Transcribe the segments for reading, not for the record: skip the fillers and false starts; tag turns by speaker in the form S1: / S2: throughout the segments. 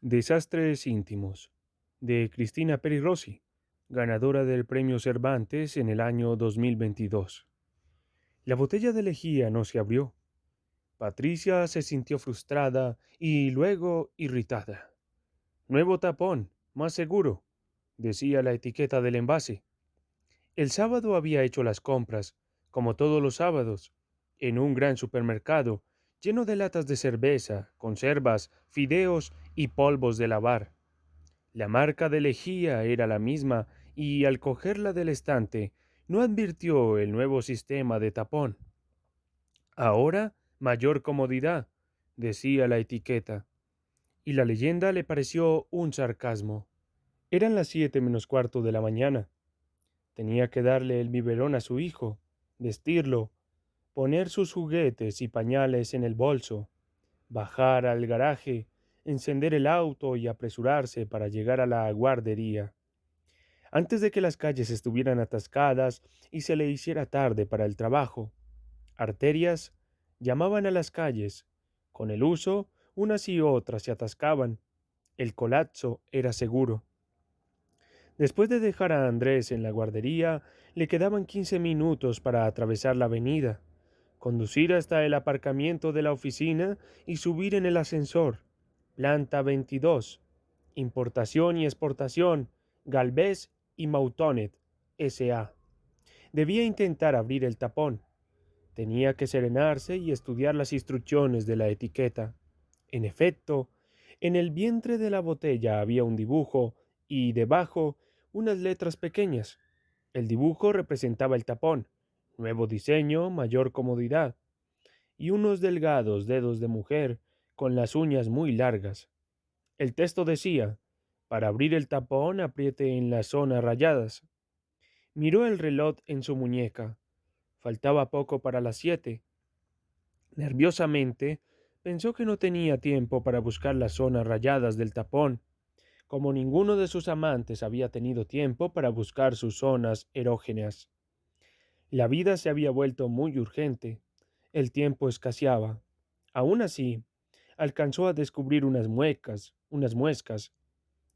S1: Desastres íntimos, de Cristina Peri Rossi, ganadora del Premio Cervantes en el año 2022. La botella de lejía no se abrió. Patricia se sintió frustrada y luego irritada. Nuevo tapón, más seguro, decía la etiqueta del envase. El sábado había hecho las compras, como todos los sábados, en un gran supermercado, lleno de latas de cerveza, conservas, fideos y polvos de lavar. La marca de lejía era la misma y al cogerla del estante no advirtió el nuevo sistema de tapón. Ahora, mayor comodidad, decía la etiqueta, y la leyenda le pareció un sarcasmo. Eran las 7 menos cuarto de la mañana. Tenía que darle el biberón a su hijo, vestirlo, poner sus juguetes y pañales en el bolso, bajar al garaje, encender el auto y apresurarse para llegar a la guardería, antes de que las calles estuvieran atascadas y se le hiciera tarde para el trabajo. Arterias llamaban a las calles. Con el uso, unas y otras se atascaban. El colapso era seguro. Después de dejar a Andrés en la guardería, le quedaban 15 minutos para atravesar la avenida, conducir hasta el aparcamiento de la oficina y subir en el ascensor. Planta 22. Importación y exportación. Galvez y Moutonet, S.A. Debía intentar abrir el tapón. Tenía que serenarse y estudiar las instrucciones de la etiqueta. En efecto, en el vientre de la botella había un dibujo y debajo unas letras pequeñas. El dibujo representaba el tapón, nuevo diseño, mayor comodidad, y unos delgados dedos de mujer con las uñas muy largas. El texto decía, para abrir el tapón apriete en las zonas rayadas. Miró el reloj en su muñeca. Faltaba poco para las 7. Nerviosamente, pensó que no tenía tiempo para buscar las zonas rayadas del tapón, como ninguno de sus amantes había tenido tiempo para buscar sus zonas erógenas. La vida se había vuelto muy urgente. El tiempo escaseaba. Aún así, alcanzó a descubrir unas muescas,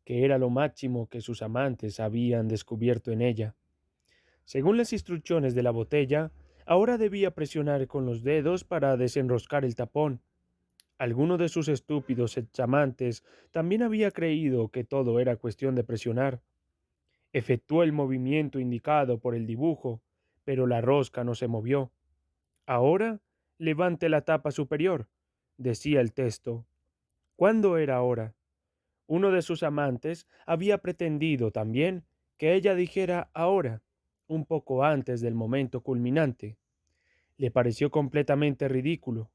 S1: que era lo máximo que sus amantes habían descubierto en ella. Según las instrucciones de la botella, ahora debía presionar con los dedos para desenroscar el tapón. Alguno de sus estúpidos examantes también había creído que todo era cuestión de presionar. Efectuó el movimiento indicado por el dibujo, pero la rosca no se movió. Ahora, levante la tapa superior, decía el texto. ¿Cuándo era ahora? Uno de sus amantes había pretendido también que ella dijera ahora, un poco antes del momento culminante. Le pareció completamente ridículo,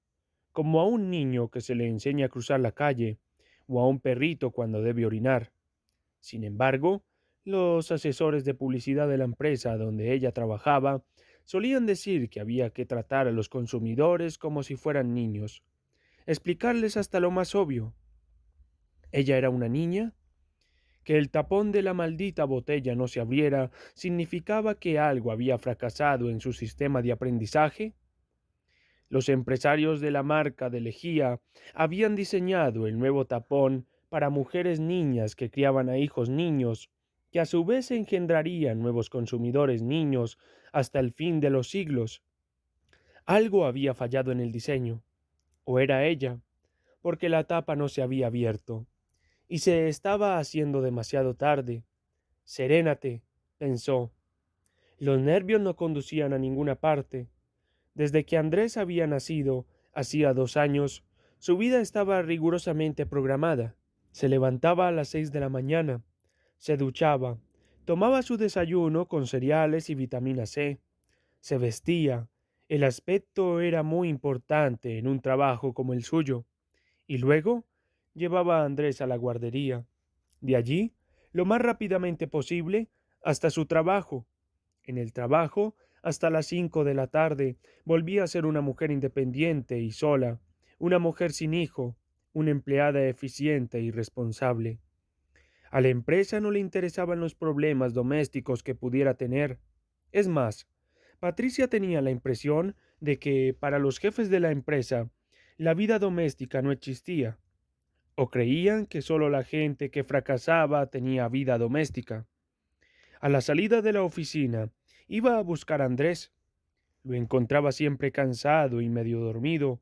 S1: como a un niño que se le enseña a cruzar la calle, o a un perrito cuando debe orinar. Sin embargo, los asesores de publicidad de la empresa donde ella trabajaba solían decir que había que tratar a los consumidores como si fueran niños, explicarles hasta lo más obvio. Ella era una niña. Que el tapón de la maldita botella no se abriera significaba que algo había fracasado en su sistema de aprendizaje. Los empresarios de la marca de lejía habían diseñado el nuevo tapón para mujeres niñas que criaban a hijos niños, que a su vez engendrarían nuevos consumidores niños hasta el fin de los siglos. Algo había fallado en el diseño, o era ella, porque la tapa no se había abierto, y se estaba haciendo demasiado tarde. Serénate, pensó. Los nervios no conducían a ninguna parte. Desde que Andrés había nacido, hacía 2 años, su vida estaba rigurosamente programada. Se levantaba a las 6 de la mañana, se duchaba, tomaba su desayuno con cereales y vitamina C, se vestía. El aspecto era muy importante en un trabajo como el suyo. Y luego llevaba a Andrés a la guardería. De allí, lo más rápidamente posible, hasta su trabajo. En el trabajo, hasta las 5 de la tarde, volvía a ser una mujer independiente y sola, una mujer sin hijo, una empleada eficiente y responsable. A la empresa no le interesaban los problemas domésticos que pudiera tener. Es más, Patricia tenía la impresión de que para los jefes de la empresa la vida doméstica no existía. o creían que solo la gente que fracasaba tenía vida doméstica. A la salida de la oficina, iba a buscar a Andrés. Lo encontraba siempre cansado y medio dormido,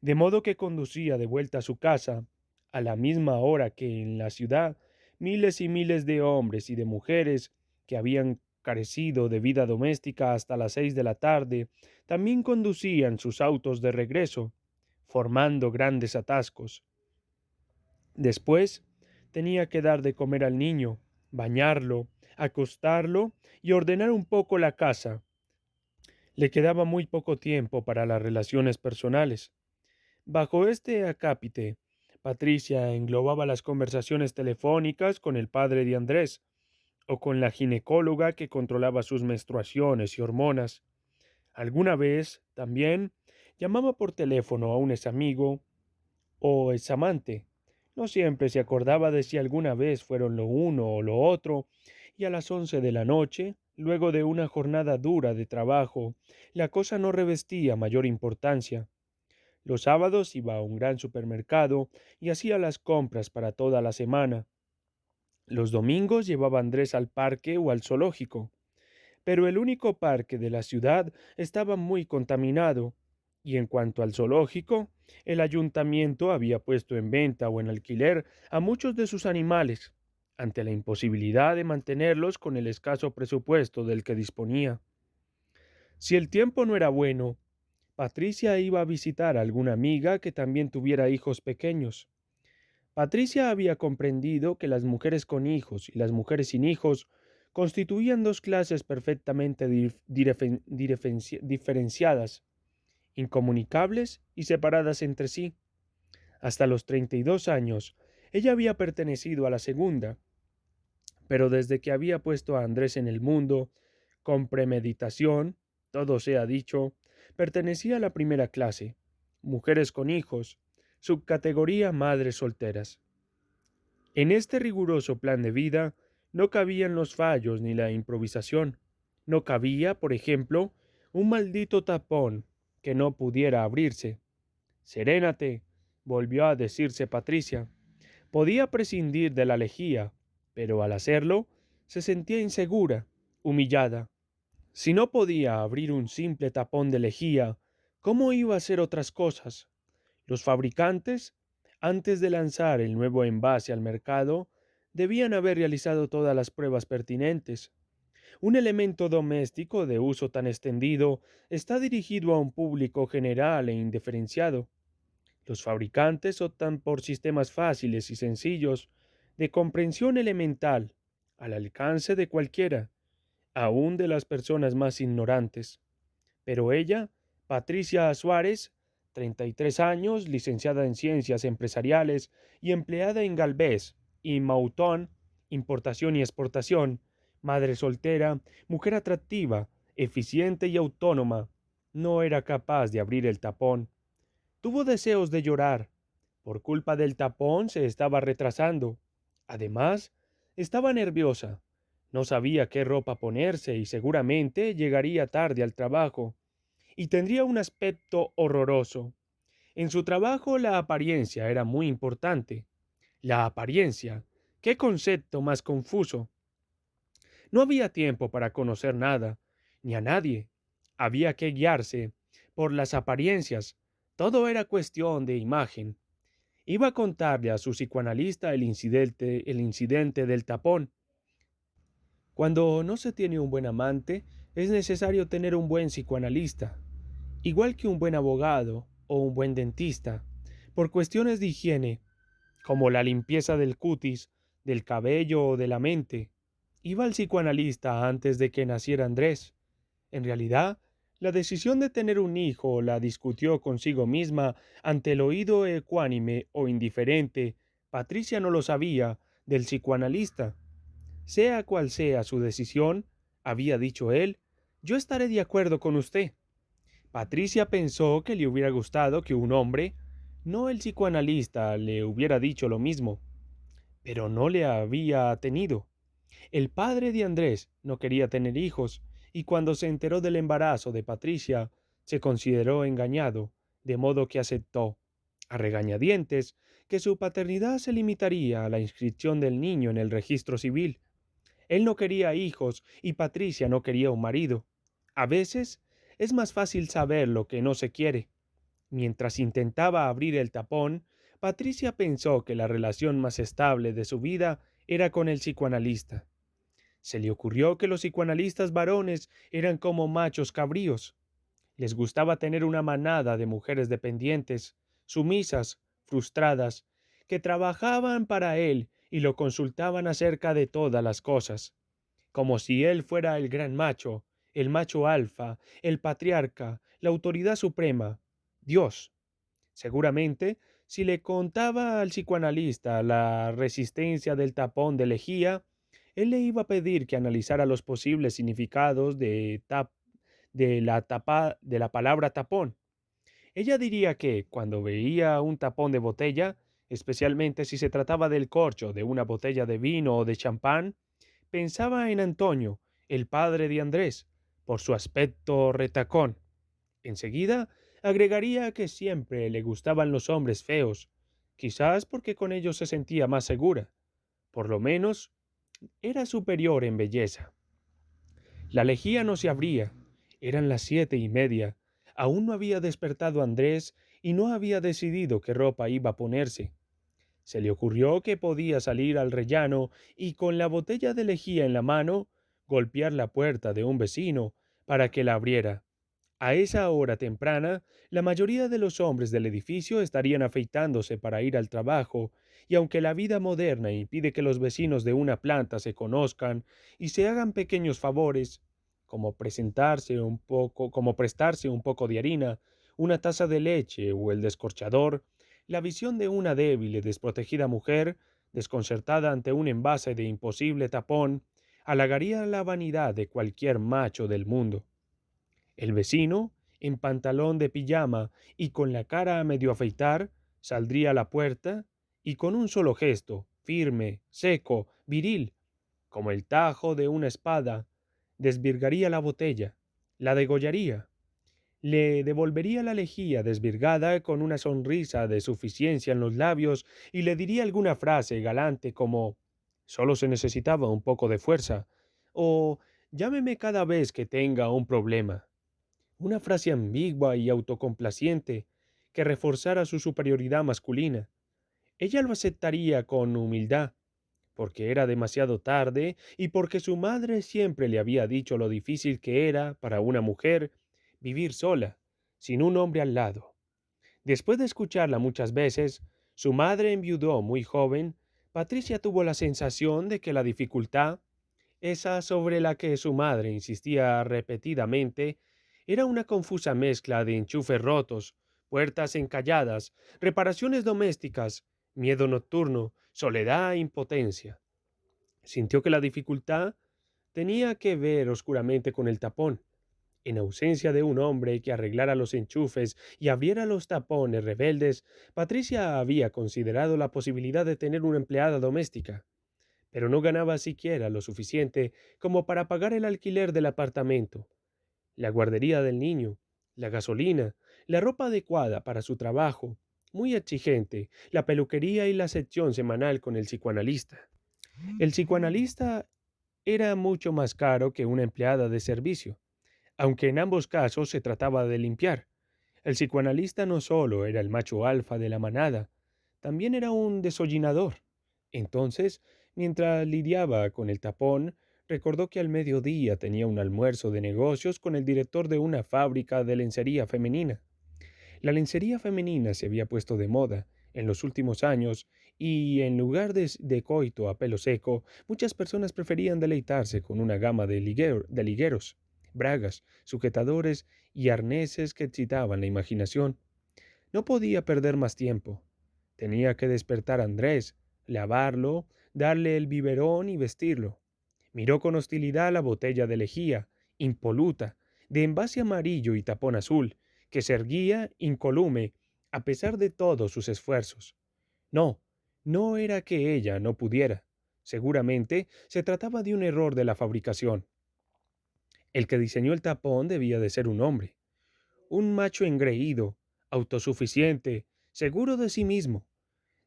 S1: de modo que conducía de vuelta a su casa, a la misma hora que en la ciudad miles y miles de hombres y de mujeres que habían carecido de vida doméstica hasta las 6 de la tarde, también conducían sus autos de regreso, formando grandes atascos. Después tenía que dar de comer al niño, bañarlo, acostarlo y ordenar un poco la casa. Le quedaba muy poco tiempo para las relaciones personales. Bajo este acápite, Patricia englobaba las conversaciones telefónicas con el padre de Andrés o con la ginecóloga que controlaba sus menstruaciones y hormonas. Alguna vez, también, llamaba por teléfono a un examigo o examante. No siempre se acordaba de si alguna vez fueron lo uno o lo otro, y a las 11 de la noche, luego de una jornada dura de trabajo, la cosa no revestía mayor importancia. Los sábados iba a un gran supermercado y hacía las compras para toda la semana. Los domingos llevaba a Andrés al parque o al zoológico, pero el único parque de la ciudad estaba muy contaminado, y en cuanto al zoológico, el ayuntamiento había puesto en venta o en alquiler a muchos de sus animales, ante la imposibilidad de mantenerlos con el escaso presupuesto del que disponía. Si el tiempo no era bueno, Patricia iba a visitar a alguna amiga que también tuviera hijos pequeños. Patricia había comprendido que las mujeres con hijos y las mujeres sin hijos constituían dos clases perfectamente diferenciadas, incomunicables y separadas entre sí. Hasta los 32 años, ella había pertenecido a la segunda, pero desde que había puesto a Andrés en el mundo, con premeditación, todo sea dicho, pertenecía a la primera clase, mujeres con hijos, subcategoría madres solteras. En este riguroso plan de vida no cabían los fallos ni la improvisación. No cabía, por ejemplo, un maldito tapón que no pudiera abrirse. Serénate, volvió a decirse Patricia. Podía prescindir de la lejía, pero al hacerlo se sentía insegura, humillada. Si no podía abrir un simple tapón de lejía, ¿cómo iba a hacer otras cosas? Los fabricantes, antes de lanzar el nuevo envase al mercado, debían haber realizado todas las pruebas pertinentes. Un elemento doméstico de uso tan extendido está dirigido a un público general e indiferenciado. Los fabricantes optan por sistemas fáciles y sencillos, de comprensión elemental, al alcance de cualquiera, aun de las personas más ignorantes. Pero ella, Patricia Suárez, 33 años, licenciada en Ciencias Empresariales y empleada en Galvez y Mautón, importación y exportación, madre soltera, mujer atractiva, eficiente y autónoma, no era capaz de abrir el tapón. Tuvo deseos de llorar. Por culpa del tapón se estaba retrasando. Además, estaba nerviosa. No sabía qué ropa ponerse y seguramente llegaría tarde al trabajo y tendría un aspecto horroroso. En su trabajo la apariencia era muy importante. La apariencia. ¿Qué concepto más confuso? No había tiempo para conocer nada, ni a nadie. Había que guiarse por las apariencias. Todo era cuestión de imagen. Iba a contarle a su psicoanalista el incidente del tapón. Cuando no se tiene un buen amante, es necesario tener un buen psicoanalista, igual que un buen abogado o un buen dentista, por cuestiones de higiene, como la limpieza del cutis, del cabello o de la mente. Iba al psicoanalista antes de que naciera Andrés. En realidad, la decisión de tener un hijo la discutió consigo misma ante el oído ecuánime o indiferente, Patricia no lo sabía, del psicoanalista. Sea cual sea su decisión, había dicho él, yo estaré de acuerdo con usted. Patricia pensó que le hubiera gustado que un hombre, no el psicoanalista, le hubiera dicho lo mismo, pero no le había tenido. El padre de Andrés no quería tener hijos, y cuando se enteró del embarazo de Patricia, se consideró engañado, de modo que aceptó. a regañadientes, que su paternidad se limitaría a la inscripción del niño en el registro civil. Él no quería hijos y Patricia no quería un marido. A veces es más fácil saber lo que no se quiere. Mientras intentaba abrir el tapón, Patricia pensó que la relación más estable de su vida era con el psicoanalista. Se le ocurrió que los psicoanalistas varones eran como machos cabríos. Les gustaba tener una manada de mujeres dependientes, sumisas, frustradas, que trabajaban para él y lo consultaban acerca de todas las cosas, como si él fuera el macho alfa, el patriarca, la autoridad suprema, Dios. Seguramente, si le contaba al psicoanalista la resistencia del tapón de lejía, él le iba a pedir que analizara los posibles significados de la palabra tapón. Ella diría que, cuando veía un tapón de botella, especialmente si se trataba del corcho de una botella de vino o de champán, pensaba en Antonio, el padre de Andrés, por su aspecto retacón. Enseguida agregaría que siempre le gustaban los hombres feos, quizás porque con ellos se sentía más segura. Por lo menos, era superior en belleza. La lejía no se abría. Eran las 7:30. Aún no había despertado Andrés y no había decidido qué ropa iba a ponerse. Se le ocurrió que podía salir al rellano y con la botella de lejía en la mano, golpear la puerta de un vecino para que la abriera. A esa hora temprana, la mayoría de los hombres del edificio estarían afeitándose para ir al trabajo, y aunque la vida moderna impide que los vecinos de una planta se conozcan y se hagan pequeños favores, como prestarse un poco de harina, una taza de leche o el descorchador, la visión de una débil y desprotegida mujer, desconcertada ante un envase de imposible tapón, halagaría la vanidad de cualquier macho del mundo. El vecino, en pantalón de pijama y con la cara a medio afeitar, saldría a la puerta y con un solo gesto, firme, seco, viril, como el tajo de una espada, desvirgaría la botella, la degollaría, le devolvería la lejía desvirgada con una sonrisa de suficiencia en los labios y le diría alguna frase galante como «Solo se necesitaba un poco de fuerza» o «Llámeme cada vez que tenga un problema». Una frase ambigua y autocomplaciente que reforzara su superioridad masculina. Ella lo aceptaría con humildad, porque era demasiado tarde y porque su madre siempre le había dicho lo difícil que era para una mujer vivir sola, sin un hombre al lado. Después de escucharla muchas veces, su madre enviudó muy joven. Patricia tuvo la sensación de que la dificultad, esa sobre la que su madre insistía repetidamente, era una confusa mezcla de enchufes rotos, puertas encalladas, reparaciones domésticas, miedo nocturno, soledad e impotencia. Sintió que la dificultad tenía que ver oscuramente con el tapón. En ausencia de un hombre que arreglara los enchufes y abriera los tapones rebeldes, Patricia había considerado la posibilidad de tener una empleada doméstica, pero no ganaba siquiera lo suficiente como para pagar el alquiler del apartamento, la guardería del niño, la gasolina, la ropa adecuada para su trabajo, muy exigente, la peluquería y la sección semanal con el psicoanalista. El psicoanalista era mucho más caro que una empleada de servicio, aunque en ambos casos se trataba de limpiar. El psicoanalista no solo era el macho alfa de la manada, también era un desollinador. Entonces, mientras lidiaba con el tapón, recordó que al mediodía tenía un almuerzo de negocios con el director de una fábrica de lencería femenina. La lencería femenina se había puesto de moda en los últimos años y en lugar de coito a pelo seco, muchas personas preferían deleitarse con una gama de ligueros, bragas, sujetadores y arneses que excitaban la imaginación. No podía perder más tiempo. Tenía que despertar a Andrés, lavarlo, darle el biberón y vestirlo. Miró con hostilidad la botella de lejía, impoluta, de envase amarillo y tapón azul, que se erguía incolume a pesar de todos sus esfuerzos. No, no era que ella no pudiera. Seguramente se trataba de un error de la fabricación. El que diseñó el tapón debía de ser un hombre, un macho engreído, autosuficiente, seguro de sí mismo.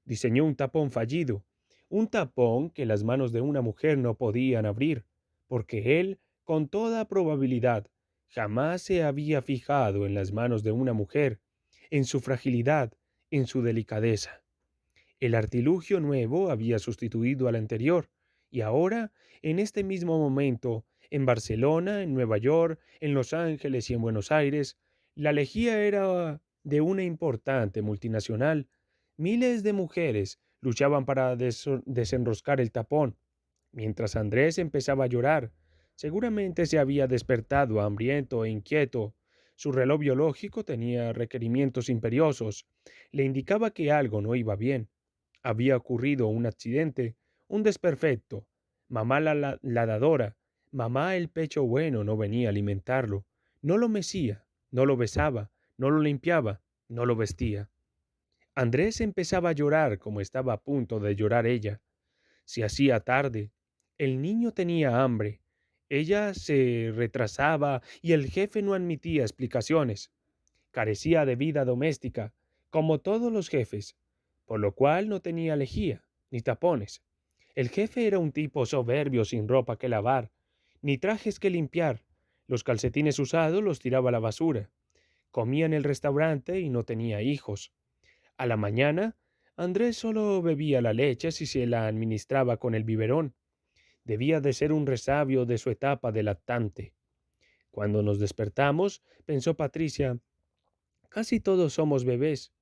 S1: Diseñó un tapón fallido, un tapón que las manos de una mujer no podían abrir, porque él, con toda probabilidad, jamás se había fijado en las manos de una mujer, en su fragilidad, en su delicadeza. El artilugio nuevo había sustituido al anterior, y ahora, en este mismo momento, en Barcelona, en Nueva York, en Los Ángeles y en Buenos Aires, la lejía era de una importante multinacional. Miles de mujeres luchaban para desenroscar el tapón, mientras Andrés empezaba a llorar. Seguramente se había despertado hambriento e inquieto. Su reloj biológico tenía requerimientos imperiosos. Le indicaba que algo no iba bien. Había ocurrido un accidente, un desperfecto. Mamá la dadora, mamá el pecho bueno no venía a alimentarlo. No lo mecía, no lo besaba, no lo limpiaba, no lo vestía. Andrés empezaba a llorar como estaba a punto de llorar ella. Se hacía tarde. El niño tenía hambre. Ella se retrasaba y el jefe no admitía explicaciones. Carecía de vida doméstica, como todos los jefes, por lo cual no tenía lejía, ni tapones. El jefe era un tipo soberbio sin ropa que lavar, ni trajes que limpiar. Los calcetines usados los tiraba a la basura. Comía en el restaurante y no tenía hijos. A la mañana, Andrés solo bebía la leche si se la administraba con el biberón. Debía de ser un resabio de su etapa de lactante. Cuando nos despertamos, pensó Patricia, casi todos somos bebés.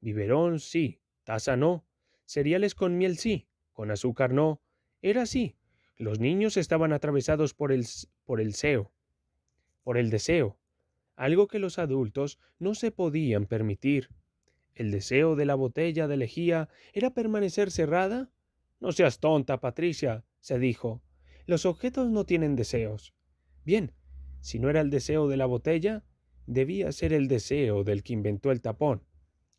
S1: Biberón sí, taza no. Cereales con miel sí, con azúcar no. Era así. Los niños estaban atravesados por el por el deseo, algo que los adultos no se podían permitir. ¿El deseo de la botella de lejía era permanecer cerrada? No seas tonta, Patricia, se dijo. Los objetos no tienen deseos. Bien, si no era el deseo de la botella, debía ser el deseo del que inventó el tapón.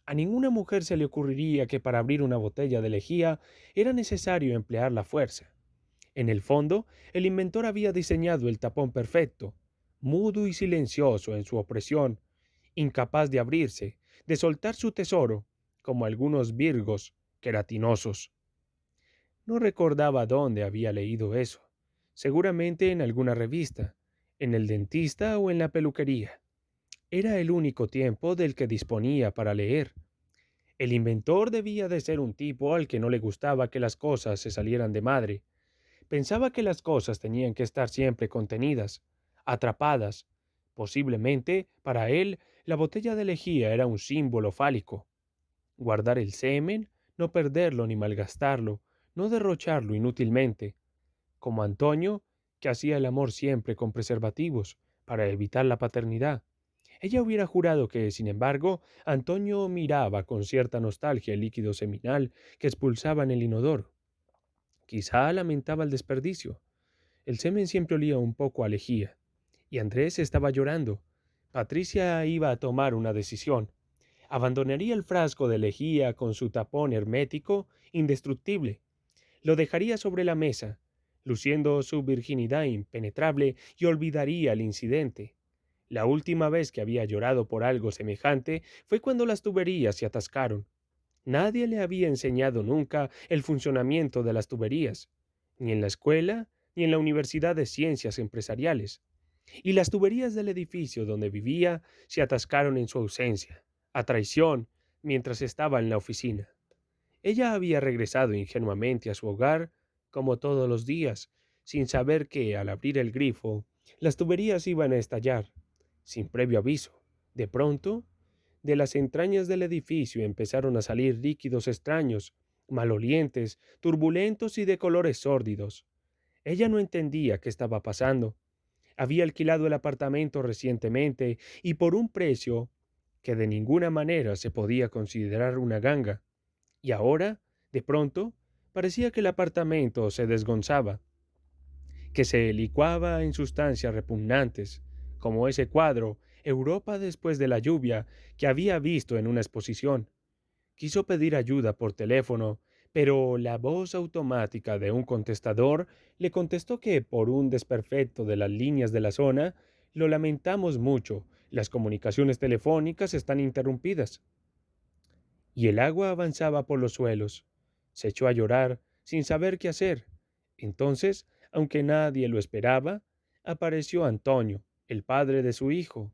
S1: A ninguna mujer se le ocurriría que para abrir una botella de lejía era necesario emplear la fuerza. En el fondo, el inventor había diseñado el tapón perfecto, mudo y silencioso en su opresión, incapaz de abrirse, de soltar su tesoro, como algunos virgos queratinosos. No recordaba dónde había leído eso. Seguramente en alguna revista, en el dentista o en la peluquería. Era el único tiempo del que disponía para leer. El inventor debía de ser un tipo al que no le gustaba que las cosas se salieran de madre. Pensaba que las cosas tenían que estar siempre contenidas, atrapadas. Posiblemente, para él, la botella de lejía era un símbolo fálico. Guardar el semen, no perderlo ni malgastarlo, no derrocharlo inútilmente, como Antonio, que hacía el amor siempre con preservativos, para evitar la paternidad. Ella hubiera jurado que, sin embargo, Antonio miraba con cierta nostalgia el líquido seminal que expulsaba en el inodoro. Quizá lamentaba el desperdicio. El semen siempre olía un poco a lejía, y Andrés estaba llorando. Patricia iba a tomar una decisión. Abandonaría el frasco de lejía con su tapón hermético, indestructible. Lo dejaría sobre la mesa, luciendo su virginidad impenetrable, y olvidaría el incidente. La última vez que había llorado por algo semejante fue cuando las tuberías se atascaron. Nadie le había enseñado nunca el funcionamiento de las tuberías, ni en la escuela, ni en la Universidad de Ciencias Empresariales. Y las tuberías del edificio donde vivía se atascaron en su ausencia, a traición, mientras estaba en la oficina. Ella había regresado ingenuamente a su hogar, como todos los días, sin saber que, al abrir el grifo, las tuberías iban a estallar, sin previo aviso. De pronto, de las entrañas del edificio empezaron a salir líquidos extraños, malolientes, turbulentos y de colores sórdidos. Ella no entendía qué estaba pasando. Había alquilado el apartamento recientemente y por un precio que de ninguna manera se podía considerar una ganga. Y ahora, de pronto, parecía que el apartamento se desgonzaba, que se licuaba en sustancias repugnantes, como ese cuadro, Europa después de la lluvia, que había visto en una exposición. Quiso pedir ayuda por teléfono, pero la voz automática de un contestador le contestó que por un desperfecto de las líneas de la zona, lo lamentamos mucho, las comunicaciones telefónicas están interrumpidas. y el agua avanzaba por los suelos. Se echó a llorar, sin saber qué hacer. Entonces, aunque nadie lo esperaba, apareció Antonio, el padre de su hijo.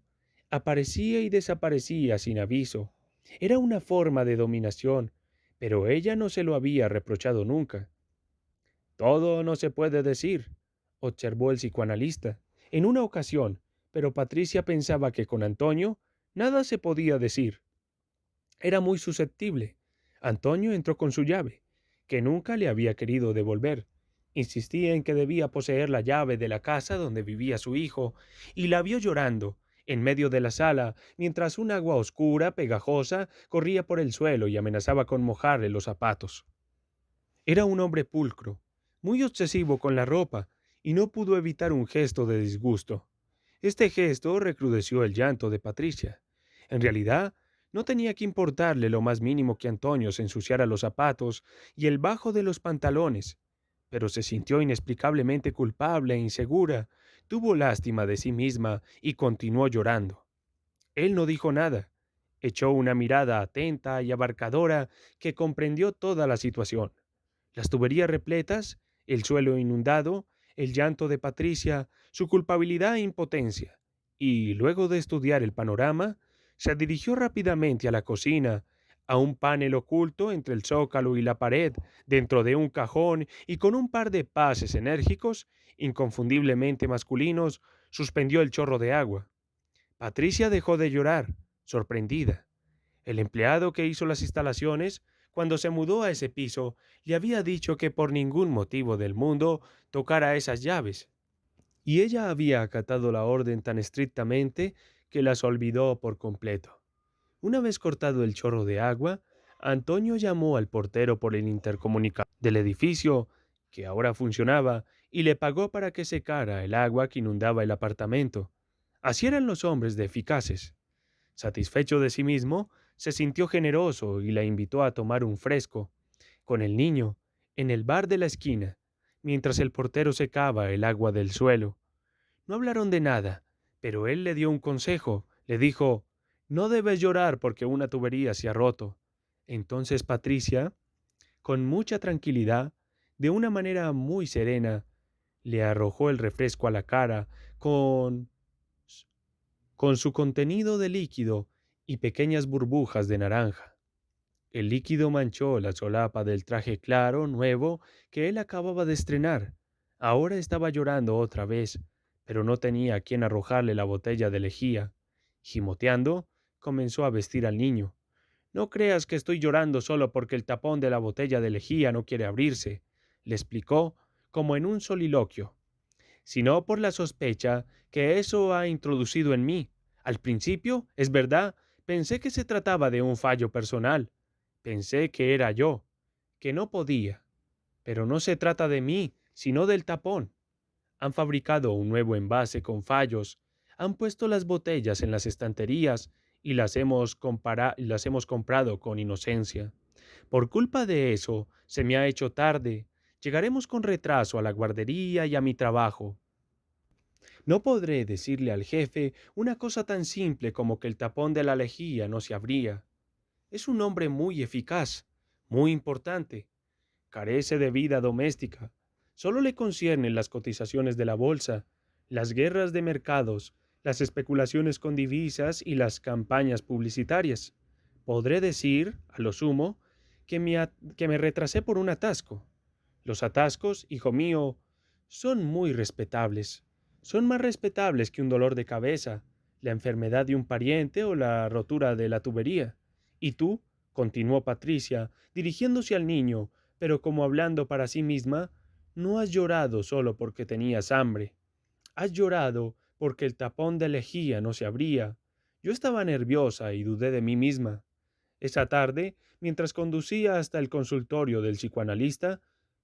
S1: Aparecía y desaparecía sin aviso. Era una forma de dominación, pero ella no se lo había reprochado nunca. Todo no se puede decir, observó el psicoanalista. En una ocasión, pero Patricia pensaba que con Antonio nada se podía decir. Era muy susceptible. Antonio entró con su llave, que nunca le había querido devolver. Insistía en que debía poseer la llave de la casa donde vivía su hijo, y la vio llorando, en medio de la sala, mientras un agua oscura, pegajosa, corría por el suelo y amenazaba con mojarle los zapatos. Era un hombre pulcro, muy obsesivo con la ropa, y no pudo evitar un gesto de disgusto. Este gesto recrudeció el llanto de Patricia. En realidad, no tenía que importarle lo más mínimo que Antonio se ensuciara los zapatos y el bajo de los pantalones, pero se sintió inexplicablemente culpable e insegura, tuvo lástima de sí misma y continuó llorando. Él no dijo nada. Echó una mirada atenta y abarcadora que comprendió toda la situación. Las tuberías repletas, el suelo inundado, el llanto de Patricia, su culpabilidad e impotencia. Y, luego de estudiar el panorama, se dirigió rápidamente a la cocina, a un panel oculto entre el zócalo y la pared, dentro de un cajón y con un par de pases enérgicos, inconfundiblemente masculinos, suspendió el chorro de agua. Patricia dejó de llorar, sorprendida. El empleado que hizo las instalaciones, cuando se mudó a ese piso, le había dicho que por ningún motivo del mundo tocara esas llaves, y ella había acatado la orden tan estrictamente que las olvidó por completo. Una vez cortado el chorro de agua, Antonio llamó al portero por el intercomunicador del edificio, que ahora funcionaba, y le pagó para que secara el agua que inundaba el apartamento. Así eran los hombres de eficaces. Satisfecho de sí mismo, se sintió generoso y la invitó a tomar un fresco, con el niño, en el bar de la esquina, mientras el portero secaba el agua del suelo. No hablaron de nada, pero él le dio un consejo. Le dijo, no debes llorar porque una tubería se ha roto. Entonces Patricia, con mucha tranquilidad, de una manera muy serena, le arrojó el refresco a la cara con su contenido de líquido y pequeñas burbujas de naranja. El líquido manchó la solapa del traje claro, nuevo, que él acababa de estrenar. Ahora estaba llorando otra vez, pero no tenía a quien arrojarle la botella de lejía. Gimoteando, comenzó a vestir al niño. No creas que estoy llorando solo porque el tapón de la botella de lejía no quiere abrirse, le explicó, como en un soliloquio, sino por la sospecha que eso ha introducido en mí. Al principio, es verdad, pensé que se trataba de un fallo personal. Pensé que era yo, que no podía. Pero no se trata de mí, sino del tapón. Han fabricado un nuevo envase con fallos, han puesto las botellas en las estanterías y las hemos comprado con inocencia. Por culpa de eso, se me ha hecho tarde. Llegaremos con retraso a la guardería y a mi trabajo. No podré decirle al jefe una cosa tan simple como que el tapón de la lejía no se abría. Es un hombre muy eficaz, muy importante. Carece de vida doméstica. Solo le conciernen las cotizaciones de la bolsa, las guerras de mercados, las especulaciones con divisas y las campañas publicitarias. Podré decir, a lo sumo, que me retrasé por un atasco. Los atascos, hijo mío, son muy respetables. Son más respetables que un dolor de cabeza, la enfermedad de un pariente o la rotura de la tubería. ¿Y tú? Continuó Patricia, dirigiéndose al niño, pero como hablando para sí misma, no has llorado solo porque tenías hambre. Has llorado porque el tapón de lejía no se abría. Yo estaba nerviosa y dudé de mí misma. Esa tarde, mientras conducía hasta el consultorio del psicoanalista,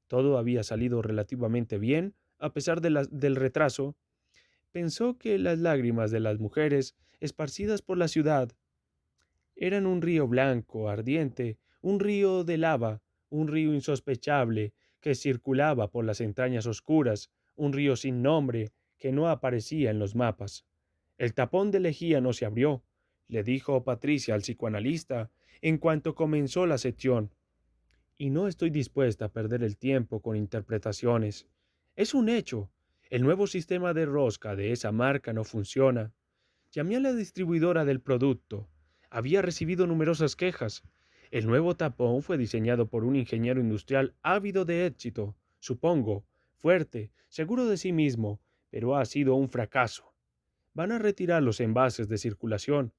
S1: todo había salido relativamente bien, a pesar del retraso. Pensó que las lágrimas de las mujeres, esparcidas por la ciudad, eran un río blanco, ardiente, un río de lava, un río insospechable que circulaba por las entrañas oscuras, un río sin nombre que no aparecía en los mapas. El tapón de lejía no se abrió, le dijo Patricia al psicoanalista, en cuanto comenzó la sección, y no estoy dispuesta a perder el tiempo con interpretaciones. Es un hecho. El nuevo sistema de rosca de esa marca no funciona. Llamé a la distribuidora del producto. Había recibido numerosas quejas. El nuevo tapón fue diseñado por un ingeniero industrial ávido de éxito, supongo, fuerte, seguro de sí mismo, pero ha sido un fracaso. Van a retirar los envases de circulación.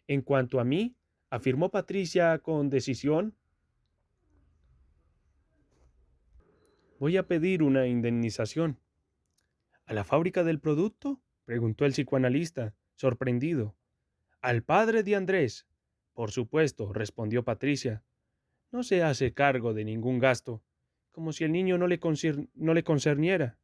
S1: En cuanto a mí, afirmó Patricia con decisión, voy a pedir una indemnización. ¿A la fábrica del producto? Preguntó el psicoanalista, sorprendido. Al padre de Andrés. Por supuesto, respondió Patricia. No se hace cargo de ningún gasto, como si el niño no le concerniera.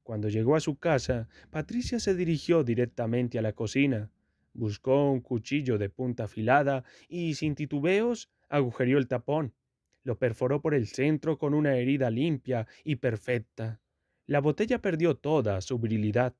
S1: Cuando llegó a su casa, Patricia se dirigió directamente a la cocina, buscó un cuchillo de punta afilada y, sin titubeos, agujereó el tapón. Lo perforó por el centro con una herida limpia y perfecta. La botella perdió toda su virilidad.